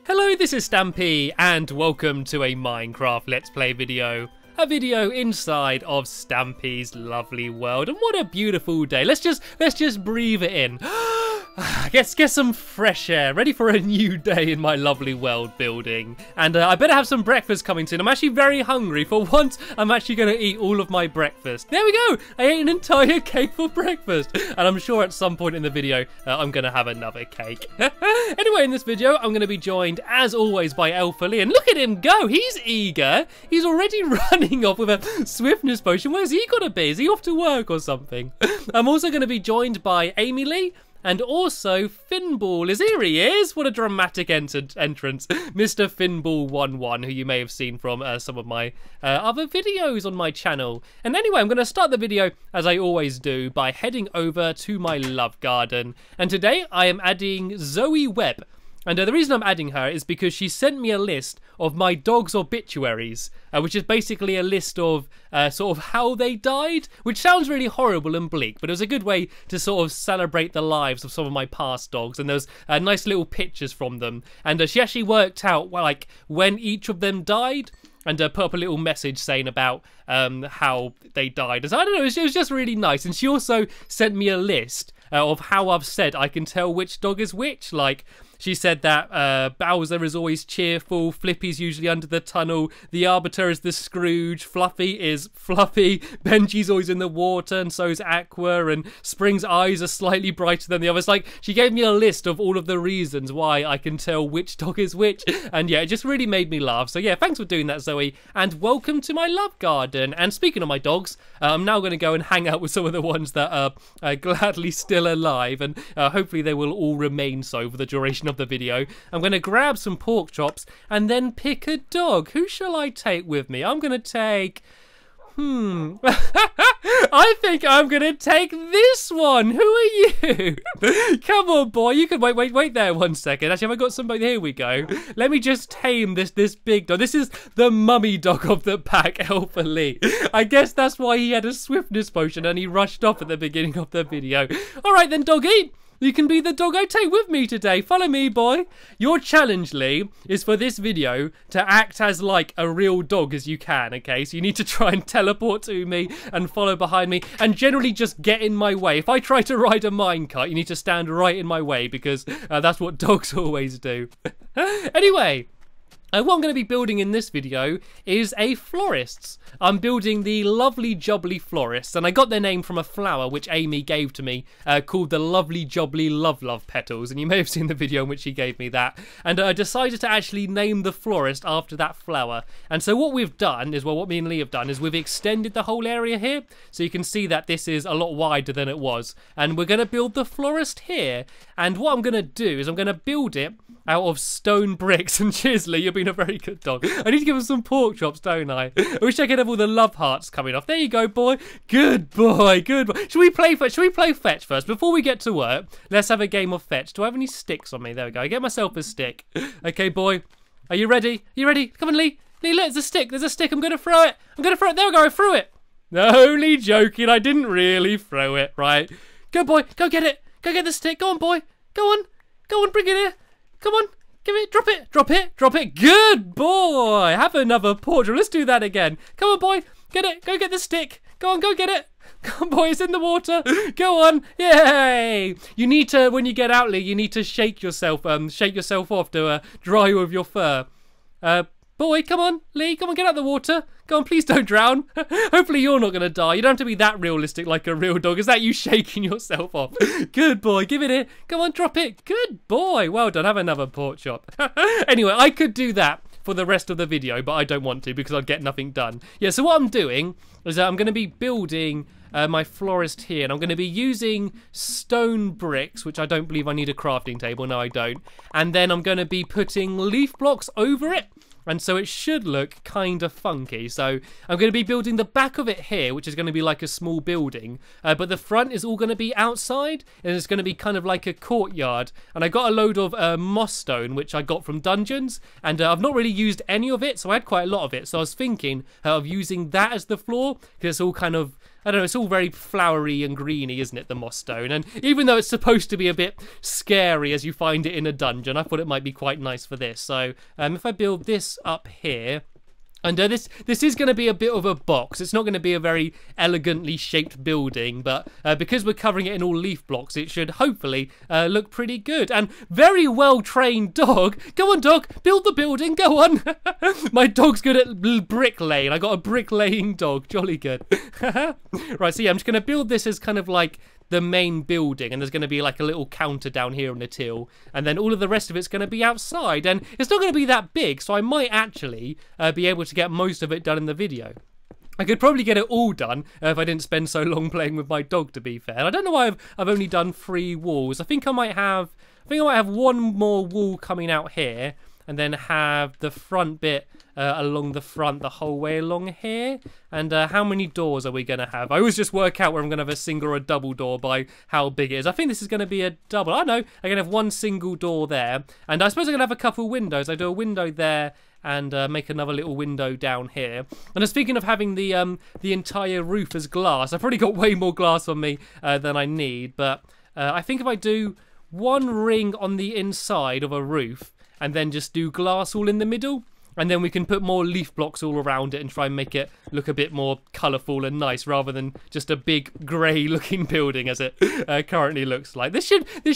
Hello, this is Stampy, and welcome to a Minecraft Let's Play video. A video inside of Stampy's lovely world, and what a beautiful day. Let's just breathe it in. Get some fresh air, ready for a new day in my lovely world building. And I better have some breakfast coming soon. I'm actually very hungry. For once, I'm actually going to eat all of my breakfast. There we go. I ate an entire cake for breakfast. And I'm sure at some point in the video, I'm going to have another cake. Anyway, in this video, I'm going to be joined, as always, by Alpha Lee. And look at him go. He's eager. He's already running off with a swiftness potion. Where's he got to be? Is he off to work or something? I'm also going to be joined by Amy Lee. And also, Finball here he is. What a dramatic entrance. Mr. Finball11, who you may have seen from some of my other videos on my channel. And anyway, I'm going to start the video, as I always do, by heading over to my love garden. And today, I am adding Zoe Webb. And the reason I'm adding her is because she sent me a list of my dog's obituaries, which is basically a list of sort of how they died, which sounds really horrible and bleak, but it was a good way to sort of celebrate the lives of some of my past dogs, and there's nice little pictures from them. And she actually worked out, well, like, when each of them died, and put up a little message saying about how they died. So I don't know, it was just really nice. And she also sent me a list of how I've said I can tell which dog is which. Like, she said that Bowser is always cheerful, Flippy's usually under the tunnel, the Arbiter is the Scrooge, Fluffy is Fluffy, Benji's always in the water, and so is Aqua, and Spring's eyes are slightly brighter than the others. Like, she gave me a list of all of the reasons why I can tell which dog is which, and yeah, it just really made me laugh. So yeah, thanks for doing that, Zoe, and welcome to my love garden. And speaking of my dogs, I'm now going to go and hang out with some of the ones that are gladly still alive, and hopefully they will all remain so for the duration of the video. I'm going to grab some pork chops and then pick a dog. Who shall I take with me? I'm going to take... I think I'm going to take this one. Who are you? Come on, boy. You can wait there 1 second. Actually, have I got somebody? Here we go. Let me just tame this big dog. This is the mummy dog of the pack, Alpha Lee. I guess that's why he had a swiftness potion and he rushed off at the beginning of the video. All right then, doggy. You can be the dog I take with me today. Follow me, boy. Your challenge, Lee, is for this video to act as like a real dog as you can, okay? So you need to try and teleport to me and follow behind me and generally just get in my way. If I try to ride a minecart, you need to stand right in my way because that's what dogs always do. Anyway. What I'm going to be building in this video is a florist's. I'm building the Lovely Jubbly Florist, and I got their name from a flower which Amy gave to me called the Lovely Jubbly Love Petals, and you may have seen the video in which she gave me that. And I decided to actually name the florist after that flower. And so what we've done is, well, what me and Lee have done is we've extended the whole area here, so you can see that this is a lot wider than it was. And we're going to build the florist here, and what I'm going to do is I'm going to build it out of stone bricks. And cheers, Lee, you've been a very good dog. I need to give him some pork chops, don't I? I wish I could have all the love hearts coming off. There you go, boy. Good boy, good boy. Should we play fetch first? Before we get to work, let's have a game of fetch. Do I have any sticks on me? There we go. I get myself a stick. Okay, boy. Are you ready? Are you ready? Come on, Lee. Lee, look, there's a stick. There's a stick. I'm going to throw it. There we go. I threw it. Only joking. I didn't really throw it, right? Go, boy. Go get it. Go get the stick. Go on, boy. Go on. Go on, bring it here. Come on, give it, drop it. Good boy. Have another portrait. Let's do that again. Come on, boy. Get it. Go get the stick. Go on, go get it. Come on, boy. It's in the water. Go on. Yay. You need to, when you get out, Lee, you need to shake yourself off to dry you of your fur. Boy, come on, Lee. Come on, get out of the water. Go on, please don't drown. Hopefully you're not going to die. You don't have to be that realistic like a real dog. Is that you shaking yourself off? Good boy. Give it here. Come on, drop it. Good boy. Well done. Have another pork chop. Anyway, I could do that for the rest of the video, but I don't want to because I'd get nothing done. Yeah, so what I'm doing is I'm going to be building my florist here, and I'm going to be using stone bricks, which I don't believe I need a crafting table. No, I don't. And then I'm going to be putting leaf blocks over it. And so it should look kind of funky. So I'm going to be building the back of it here, which is going to be like a small building. But the front is all going to be outside, and it's going to be kind of like a courtyard. And I got a load of moss stone, which I got from dungeons. And I've not really used any of it, so I had quite a lot of it. So I was thinking of using that as the floor, because it's all kind of I don't know, it's all very flowery and greeny, isn't it, the moss stone? And even though it's supposed to be a bit scary as you find it in a dungeon, I thought it might be quite nice for this. So if I build this up here, and this is going to be a bit of a box. It's not going to be a very elegantly shaped building, but because we're covering it in all leaf blocks, it should hopefully look pretty good. And very well-trained dog. Go on, dog, build the building, go on. My dog's good at bricklaying. I got a bricklaying dog, jolly good. Right, so yeah, I'm just going to build this as kind of like the main building, and there's going to be like a little counter down here on the till, and then all of the rest of it's going to be outside, and it's not going to be that big, so I might actually be able to get most of it done in the video. I could probably get it all done if I didn't spend so long playing with my dog, to be fair. And I don't know why I've only done 3 walls. I think I might have one more wall coming out here, and then have the front bit along the front the whole way along here. And how many doors are we going to have? I always just work out where I'm going to have a single or a double door by how big it is. I think this is going to be a double. I know, I'm going to have one single door there. And I suppose I'm going to have a couple windows. I do a window there and make another little window down here. And speaking of having the entire roof as glass, I've probably got way more glass on me than I need. But I think if I do one ring on the inside of a roof, and then just do glass all in the middle, and then we can put more leaf blocks all around it and try and make it look a bit more colourful and nice, rather than just a big grey looking building as it currently looks like. This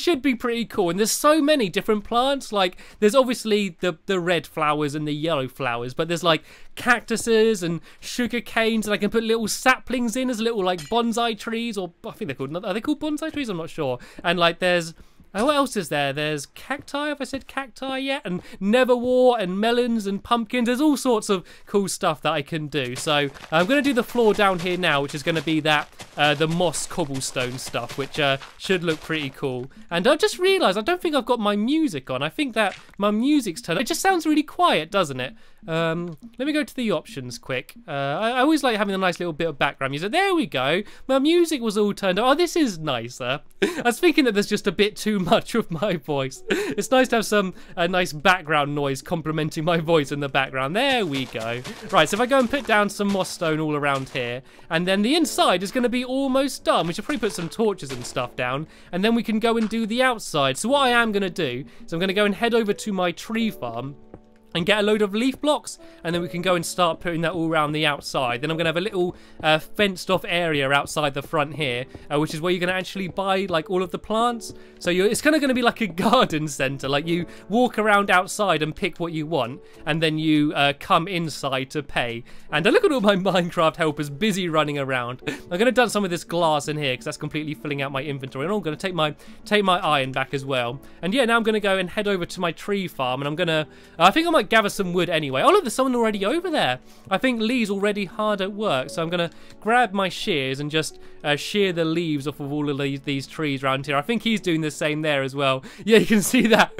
should be pretty cool. And there's so many different plants. Like, there's obviously the red flowers and the yellow flowers, but there's like cactuses and sugar canes, and I can put little saplings in as little like bonsai trees, or I think are they called bonsai trees? I'm not sure. And like there's what else is there? There's cacti, have I said cacti yet? And neverwort and melons and pumpkins. There's all sorts of cool stuff that I can do. So I'm going to do the floor down here now, which is going to be that the moss cobblestone stuff, which should look pretty cool. And I just realised I don't think I've got my music on. I think that my music's turned. It just sounds really quiet, doesn't it? Let me go to the options quick. I always like having a nice little bit of background music. There we go. My music was all turned on. Oh, this is nicer. I was thinking that there's just a bit too much of my voice. It's nice to have some nice background noise complementing my voice in the background. There we go. Right, so if I go and put down some moss stone all around here, and then the inside is going to be almost done. We should probably put some torches and stuff down, and then we can go and do the outside. So what I am going to do is I'm going to go and head over to my tree farm and get a load of leaf blocks, and then we can go and start putting that all around the outside. Then I'm going to have a little fenced off area outside the front here, which is where you're going to actually buy like all of the plants. So it's kind of going to be like a garden centre. Like, you walk around outside and pick what you want, and then you come inside to pay. And look at all my Minecraft helpers busy running around. I'm going to dump some of this glass in here because that's completely filling out my inventory. And I'm going to take my iron back as well. And yeah, now I'm going to go and head over to my tree farm, and I'm going to I think I might gather some wood anyway. Oh look, there's someone already over there. I think Lee's already hard at work, so I'm gonna grab my shears and just shear the leaves off of all of these trees around here. I think he's doing the same there as well. Yeah, you can see that.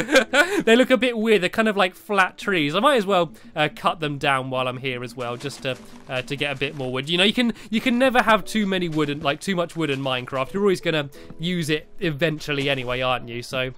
They look a bit weird. They're kind of like flat trees. I might as well cut them down while I'm here as well, just to get a bit more wood. You know, you can never have too much wood in Minecraft. You're always gonna use it eventually anyway, aren't you? So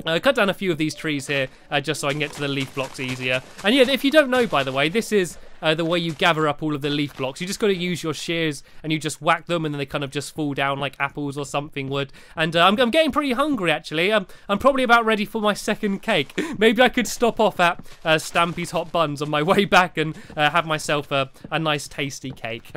cut down a few of these trees here just so I can get to the leaf blocks easier. And yeah, if you don't know, by the way, this is the way you gather up all of the leaf blocks. You just got to use your shears and you just whack them, and then they kind of just fall down like apples or something would. And I'm getting pretty hungry, actually. I'm probably about ready for my second cake. Maybe I could stop off at Stampy's Hot Buns on my way back and have myself a nice tasty cake.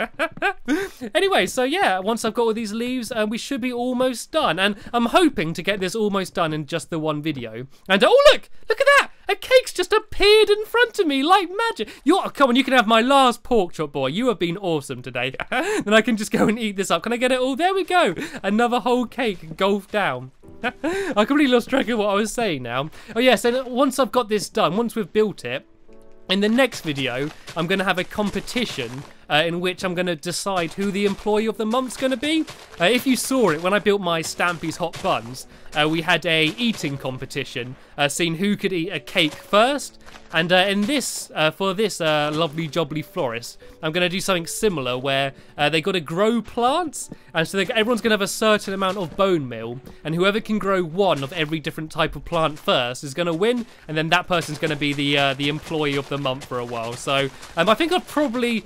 Anyway, so yeah, once I've got all these leaves, we should be almost done. And I'm hoping to get this almost done in just the one video. And oh look at that! A cake's just appeared in front of me like magic. Come on, you can have my last pork chop, boy. You have been awesome today. Then I can just go and eat this up. Can I get it all? There we go. Another whole cake gulfed down. I completely lost track of what I was saying now. Oh yes, and once I've got this done, once we've built it, in the next video, I'm going to have a competition in which I'm going to decide who the employee of the month's going to be. If you saw it, when I built my Stampy's Hot Buns, we had a eating competition, seeing who could eat a cake first. And in this, for this lovely jobbly florist, I'm going to do something similar where they got to grow plants, and so everyone's going to have a certain amount of bone meal, and whoever can grow one of every different type of plant first is going to win, and then that person's going to be the employee of the month for a while. So I think I'd probably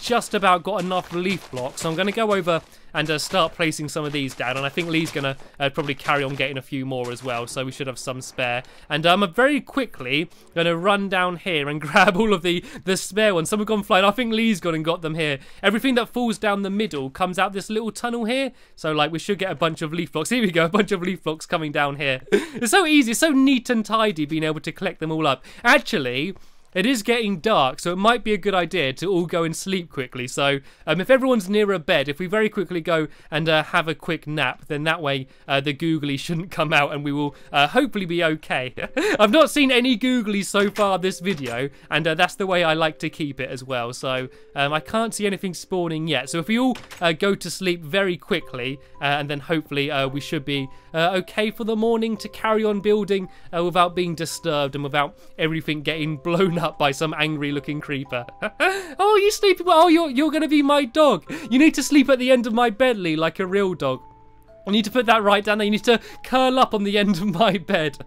just about got enough leaf blocks. So I'm going to go over and start placing some of these down. And I think Lee's going to probably carry on getting a few more as well. So we should have some spare. And I'm very quickly going to run down here and grab all of the spare ones. Some have gone flying. I think Lee's gone and got them here. Everything that falls down the middle comes out this little tunnel here. So like we should get a bunch of leaf blocks. Here we go, a bunch of leaf blocks coming down here. It's so easy, it's so neat and tidy being able to collect them all up. Actually, it is getting dark, so it might be a good idea to all go and sleep quickly. So if everyone's near a bed, if we very quickly go and have a quick nap, then that way the googly shouldn't come out and we will hopefully be okay. I've not seen any googlies so far this video, and that's the way I like to keep it as well. So I can't see anything spawning yet. So if we all go to sleep very quickly, and then hopefully we should be okay for the morning to carry on building without being disturbed and without everything getting blown up by some angry looking creeper. Oh, you sleeping? Oh, you're gonna be my dog. You need to sleep at the end of my bed, Lee, like a real dog. I need to put that right down there. You need to curl up on the end of my bed.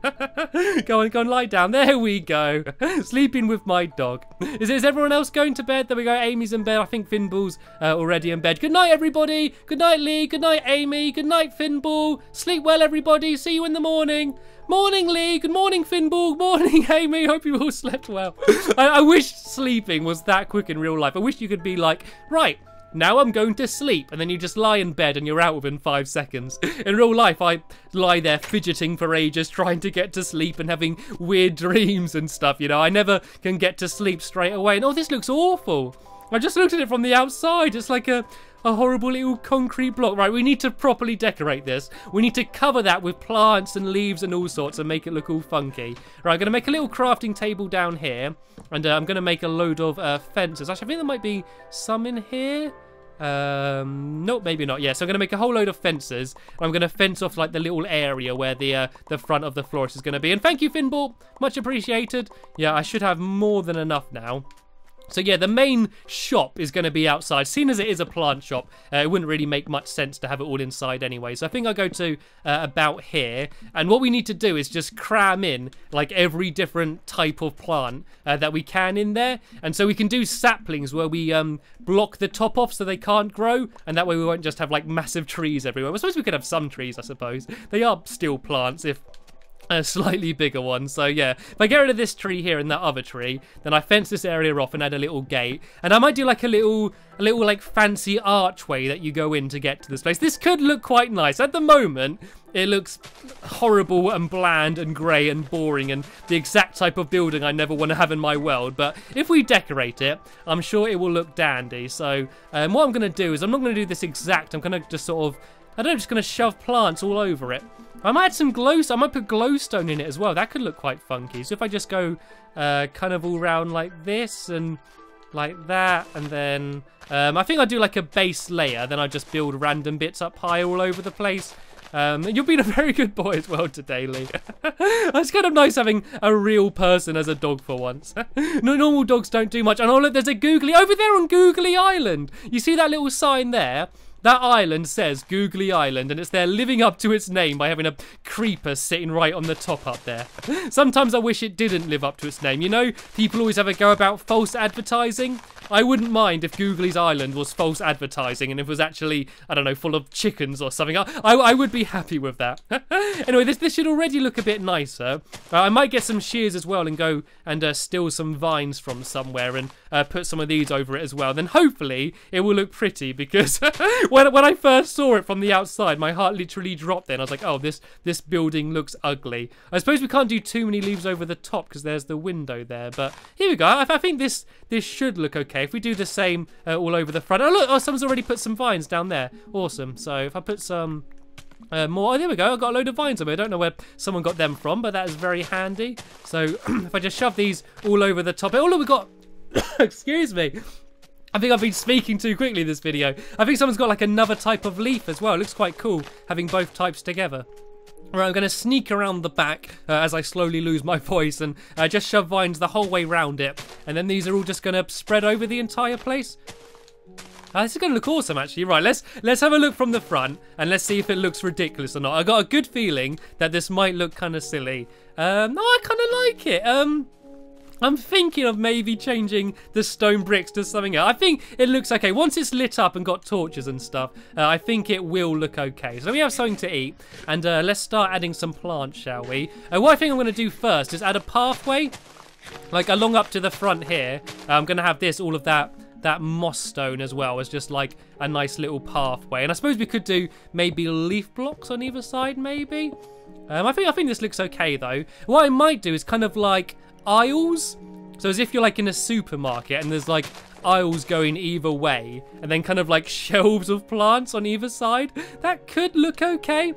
Go and lie down. There we go. Sleeping with my dog. Is everyone else going to bed? There we go. Amy's in bed. I think Finball's already in bed. Good night, everybody. Good night, Lee. Good night, Amy. Good night, Finball. Sleep well, everybody. See you in the morning. Morning, Lee. Good morning, Finball. Morning, Amy. Hope you all slept well. I wish sleeping was that quick in real life. I wish you could be like, right, now I'm going to sleep, and then you just lie in bed and you're out within 5 seconds. In real life, I lie there fidgeting for ages, trying to get to sleep and having weird dreams and stuff, you know. I never can get to sleep straight away. And oh, this looks awful. I just looked at it from the outside. It's like a horrible little concrete block. Right, we need to properly decorate this. We need to cover that with plants and leaves and all sorts and make it look all funky. Right, I'm going to make a little crafting table down here. And I'm going to make a load of fences. Actually, I think there might be some in here. Nope, maybe not. Yeah, so I'm going to make a whole load of fences. I'm going to fence off like the little area where the front of the florist is going to be. And thank you, Finball. Much appreciated. Yeah, I should have more than enough now. So yeah, the main shop is going to be outside. Seeing as it is a plant shop, it wouldn't really make much sense to have it all inside anyway. So I think I'll go to about here. And what we need to do is just cram in like every different type of plant that we can in there. And so we can do saplings where we block the top off so they can't grow. And that way we won't just have like massive trees everywhere. I suppose we could have some trees, I suppose. They are still plants if a slightly bigger one. So yeah, if I get rid of this tree here and that other tree, then I fence this area off and add a little gate. And I might do like a little like fancy archway that you go in to get to this place. This could look quite nice. At the moment, it looks horrible and bland and grey and boring and the exact type of building I never want to have in my world. But if we decorate it, I'm sure it will look dandy. So what I'm going to do is I'm not going to do this exact. I'm going to just sort of, I don't know, just going to shove plants all over it. I might add some I might put glowstone in it as well. That could look quite funky. So if I just go kind of all round like this and like that, and then I think I'll do like a base layer. Then I just build random bits up high all over the place. You've been a very good boy as well today, Lee. It's kind of nice having a real person as a dog for once. No, normal dogs don't do much. And oh look, there's a googly over there on Googly Island. You see that little sign there? That island says Googly Island, and it's there living up to its name by having a creeper sitting right on the top up there. Sometimes I wish it didn't live up to its name. You know, people always have a go about false advertising. I wouldn't mind if Googly's Island was false advertising and it was actually, I don't know, full of chickens or something. I would be happy with that. Anyway, this should already look a bit nicer. I might get some shears as well and go and steal some vines from somewhere and put some of these over it as well. Then hopefully it will look pretty, because when I first saw it from the outside, my heart literally dropped then. I was like, oh, this building looks ugly. I suppose we can't do too many leaves over the top because there's the window there. But here we go. I think this should look okay. If we do the same all over the front. Oh, look. Oh, someone's already put some vines down there. Awesome. So if I put some more. Oh, there we go. I've got a load of vines on me. I don't know where someone got them from, but that is very handy. So if I just shove these all over the top. Oh, look, we've got... Excuse me. I think I've been speaking too quickly this video. I think someone's got like another type of leaf as well. It looks quite cool having both types together. Right, I'm going to sneak around the back as I slowly lose my voice and just shove vines the whole way round it. And then these are all just going to spread over the entire place. This is going to look awesome, actually. Right, let's have a look from the front and let's see if it looks ridiculous or not. I got a good feeling that this might look kind of silly. No, I kind of like it. I'm thinking of maybe changing the stone bricks to something else. I think it looks okay. Once it's lit up and got torches and stuff, I think it will look okay. So we have something to eat, and let's start adding some plants, shall we? What I think I'm going to do first is add a pathway, like along up to the front here. I'm going to have this, all of that moss stone as well as just like a nice little pathway. And I suppose we could do maybe leaf blocks on either side, maybe. I think this looks okay though. What I might do is kind of like aisles, so as if you're like in a supermarket and there's like aisles going either way, and then kind of like shelves of plants on either side. That could look okay.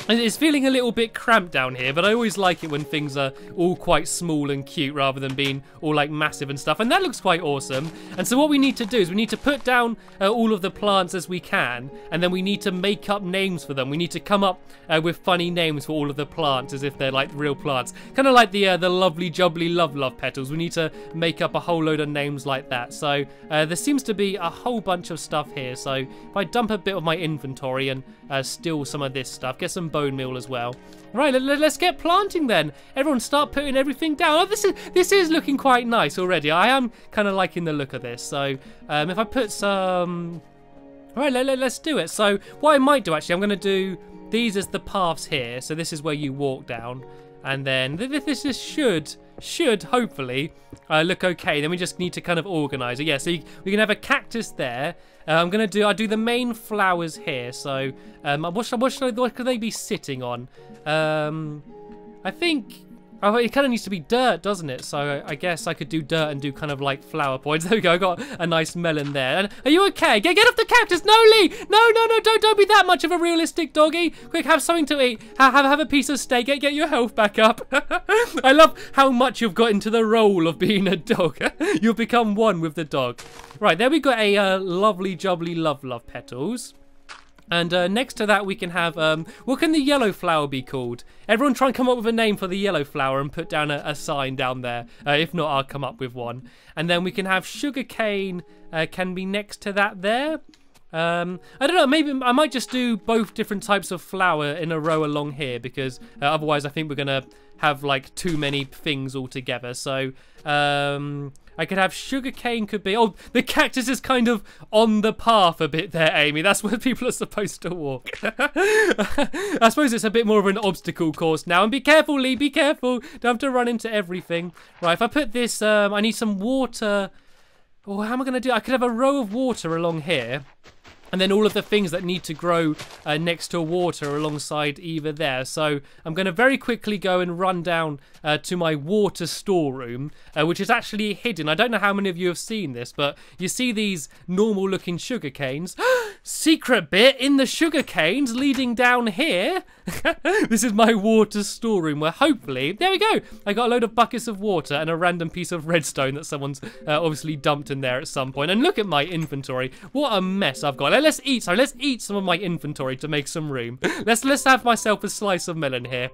And it's feeling a little bit cramped down here, but I always like it when things are all quite small and cute rather than being all like massive and stuff. And that looks quite awesome. And so what we need to do is we need to put down all of the plants as we can, and then we need to make up names for them. We need to come up with funny names for all of the plants as if they're like real plants. Kind of like the lovely jubbly love petals. We need to make up a whole load of names like that. So there seems to be a whole bunch of stuff here. So if I dump a bit of my inventory and steal some of this stuff, get some bone meal as well. Right, let's get planting then. Everyone start putting everything down. Oh, this is looking quite nice already. I am kind of liking the look of this. So if I put some... Right, let's do it. So what I might do actually, I'm going to do these as the paths here. So this is where you walk down. And then this should hopefully look okay. Then we just need to kind of organize it. Yeah, so we can have a cactus there. I'll do the main flowers here. So what could they be sitting on? I think it kind of needs to be dirt, doesn't it? So I guess I could do dirt and do kind of like flower points. There we go. I got a nice melon there. And are you okay? Get off the cactus. No, Lee. No. Don't be that much of a realistic doggy. Quick, have something to eat. Have a piece of steak. Get your health back up. I love how much you've got into the role of being a dog. You've become one with the dog. Right, there we got a lovely jubbly love petals. And next to that we can have, what can the yellow flower be called? Everyone try and come up with a name for the yellow flower and put down a sign down there. If not, I'll come up with one. And then we can have sugarcane can be next to that there. I don't know, maybe I might just do both different types of flower in a row along here, because otherwise I think we're going to have like too many things all together. So I could have sugarcane, could be... Oh, the cactus is kind of on the path a bit there, Amy. That's where people are supposed to walk. I suppose it's a bit more of an obstacle course now. And be careful, Lee, be careful. Don't have to run into everything. Right, if I put this... I need some water... Oh, how am I going to do... I could have a row of water along here. And then all of the things that need to grow next to water alongside either there. So I'm going to very quickly go and run down to my water storeroom, which is actually hidden. I don't know how many of you have seen this, but you see these normal looking sugar canes. Secret bit in the sugar canes leading down here. This is my water storeroom where hopefully, there we go. I got a load of buckets of water and a random piece of redstone that someone's obviously dumped in there at some point. And look at my inventory. What a mess I've got. Let's eat some of my inventory to make some room. Let's have myself a slice of melon here.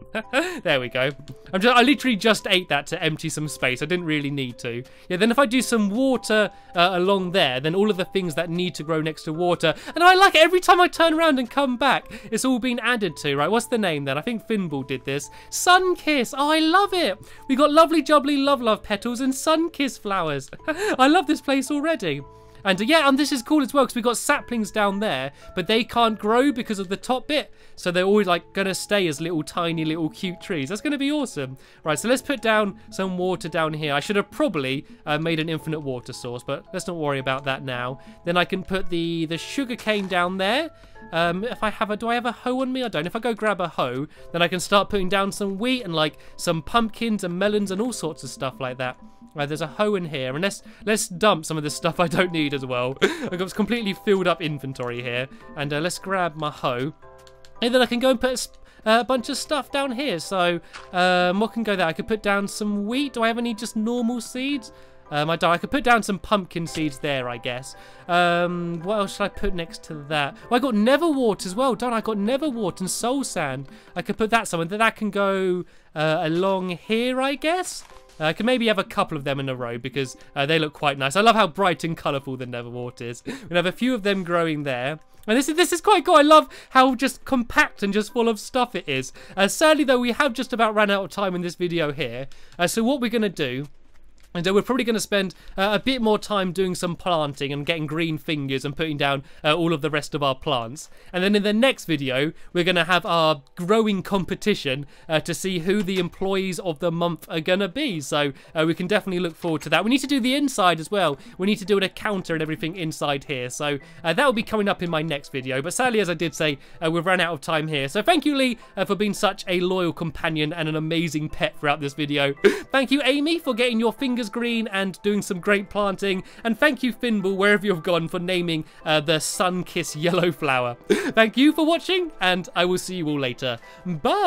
There we go. I literally just ate that to empty some space. I didn't really need to. Yeah, then if I do some water along there, then all of the things that need to grow next to water. And I like it. Every time I turn around and come back, it's all been added to, right? What's the name then? I think Finball did this. Sunkiss. Oh, I love it. We got lovely jubbly love petals and Sunkiss flowers. I love this place already. And yeah, and this is cool as well because we've got saplings down there, but they can't grow because of the top bit. So they're always like going to stay as little tiny little cute trees. That's going to be awesome. Right, so let's put down some water down here. I should have probably made an infinite water source, but let's not worry about that now. Then I can put the sugar cane down there. If I have do I have a hoe on me? I don't. If I go grab a hoe, then I can start putting down some wheat and like some pumpkins and melons and all sorts of stuff like that. Right, there's a hoe in here, and let's dump some of this stuff I don't need as well. I've got completely filled up inventory here, and let's grab my hoe, and then I can go and put a bunch of stuff down here. So what can go there? I could put down some wheat. Do I have any just normal seeds? I could put down some pumpkin seeds there, I guess. What else should I put next to that? Well, I got netherwort as well, don't I? I got netherwort and soul sand. I could put that somewhere. That can go along here, I guess. I can maybe have a couple of them in a row because they look quite nice. I love how bright and colourful the netherwort is. We have a few of them growing there. And this is quite cool. I love how just compact and just full of stuff it is. Sadly, though, we have just about ran out of time in this video here. So what we're going to do... And we're probably going to spend a bit more time doing some planting and getting green fingers and putting down all of the rest of our plants. And then in the next video, we're going to have our growing competition to see who the employees of the month are going to be. So we can definitely look forward to that. We need to do the inside as well. We need to do a counter and everything inside here. So that will be coming up in my next video. But sadly, as I did say, we've run out of time here. So thank you, Lee, for being such a loyal companion and an amazing pet throughout this video. Thank you, Amy, for getting your fingers green and doing some great planting, and thank you, Finball, wherever you've gone, for naming the sun-kissed yellow flower. Thank you for watching, and I will see you all later. Bye!